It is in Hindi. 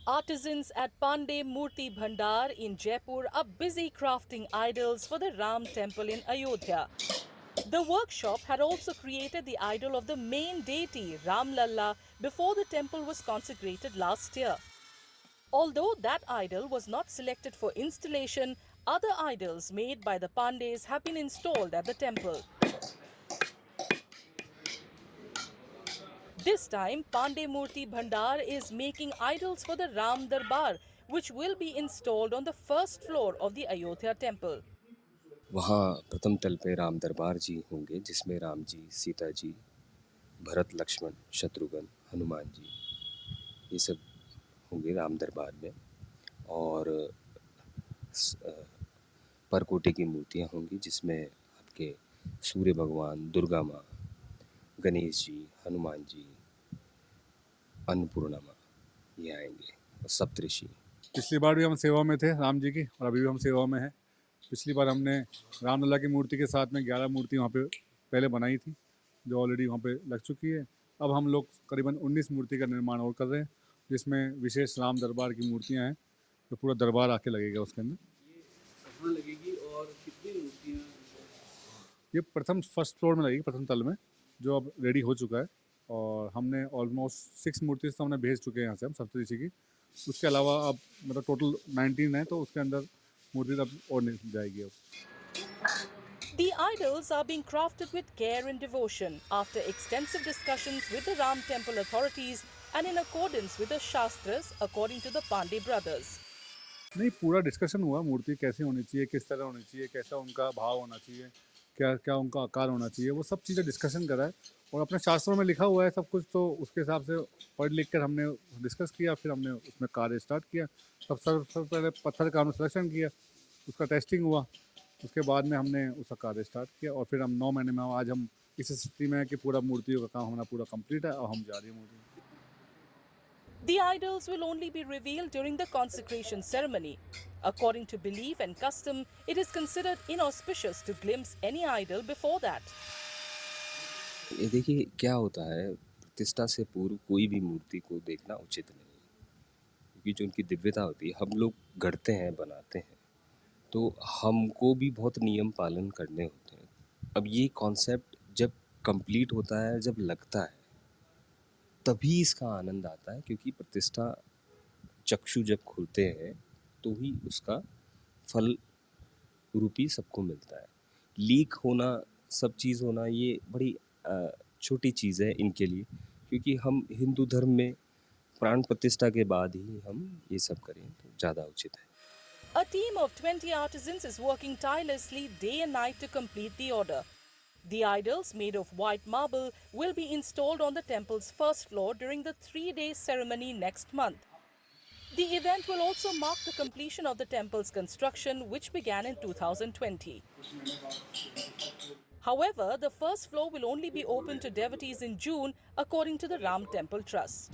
Artisans at Pandey Murti Bhandar in Jaipur are busy crafting idols for the Ram temple in Ayodhya. The workshop had also created the idol of the main deity, Ram Lalla, before the temple was consecrated last year. Although that idol was not selected for installation, other idols made by the Pandays have been installed at the temple. This time, Pandey Murti Bhandar is making idols for the Ram Darbar, which will be installed on the first floor of the Ayodhya temple. वहाँ प्रथम तल पे राम दरबार जी होंगे, जिसमें राम जी, सीता जी, भरत, लक्ष्मण, शत्रुघ्न, हनुमान जी, ये सब होंगे राम दरबार में। और परकोटे की मूर्तियाँ होंगी, जिसमें आपके सूर्य भगवान, दुर्गा माँ, गणेश जी, हनुमान जी, अन्नपूर्णा माँ, ये आएंगे, और सप्तऋषि। पिछली बार भी हम सेवा में थे राम जी की, और अभी भी हम सेवा में हैं। पिछली बार हमने रामलला की मूर्ति के साथ में 11 मूर्ति वहाँ पे पहले बनाई थी, जो ऑलरेडी वहाँ पे लग चुकी है। अब हम लोग करीबन 19 मूर्ति का निर्माण और कर रहे हैं, जिसमें विशेष राम दरबार की मूर्तियाँ हैं, तो पूरा दरबार आके लगेगा उसके अंदर। कहाँ लगेगी और कितनी मूर्तियाँ? ये प्रथम फर्स्ट फ्लोर में लगेगी, प्रथम तल में, जो अब रेडी हो चुका है। और हमने ऑलमोस्ट 6 मूर्ति तो हमने भेज चुके हैं यहाँ से हम सप्तऋषि की। उसके अलावा अब मतलब टोटल 19 है, तो उसके अंदर मूर्ति अब और नहीं जाएगी अब। The idols are being crafted with care and devotion after extensive discussions with the Ram temple authorities and in accordance with the Shastras, according to the Pandey brothers. नहीं, पूरा डिस्कशन हुआ, मूर्ति कैसी होनी चाहिए, किस तरह होनी चाहिए, कैसा उनका भाव होना चाहिए, क्या क्या उनका आकार होना चाहिए, वो सब चीज़ें डिस्कशन करा है। और अपने शास्त्रों में लिखा हुआ है सब कुछ, तो उसके हिसाब से पढ़ लिख कर हमने डिस्कस किया, फिर हमने उसमें कार्य स्टार्ट किया। सब पहले पत्थर का हमने सिलेक्शन किया, उसका टेस्टिंग हुआ, उसके बाद में हमने उसका कार्य स्टार्ट किया। और फिर हम 9 महीने में आज हम इस स्थिति में है कि पूरा मूर्तियों का काम हमारा पूरा कंप्लीट है, और हम जा रही है मूर्ति। The idols will only be revealed during the consecration ceremony. According to belief and custom, it is considered inauspicious to glimpse any idol before that. ये देखिए क्या होता है, प्रतिष्ठा से पूर्व कोई भी मूर्ति को देखना उचित नहीं है, क्योंकि जो उनकी दिव्यता होती है, हम लोग गढ़ते हैं, बनाते हैं, तो हमको भी बहुत नियम पालन करने होते हैं। अब ये कॉन्सेप्ट जब कंप्लीट होता है, जब लगता है, तभी इसका आनंद आता है, क्योंकि प्रतिष्ठा चक्षु जब खुलते हैं तो ही उसका फल रूपी सबको मिलता है। लीक होना, सब चीज़ होना, ये बड़ी छोटी चीज़ है इनके लिए, क्योंकि हम हिंदू धर्म में प्राण प्रतिष्ठा के बाद ही हम ये सब करें तो ज़्यादा उचित है। A team of 20 artisans is working tirelessly day and night to complete the order. The idols, made of white marble, will be installed on the temple's first floor during the 3-day ceremony next month. The event will also mark the completion of the temple's construction, which began in 2020. However, the first floor will only be open to devotees in June, according to the Ram Temple Trust.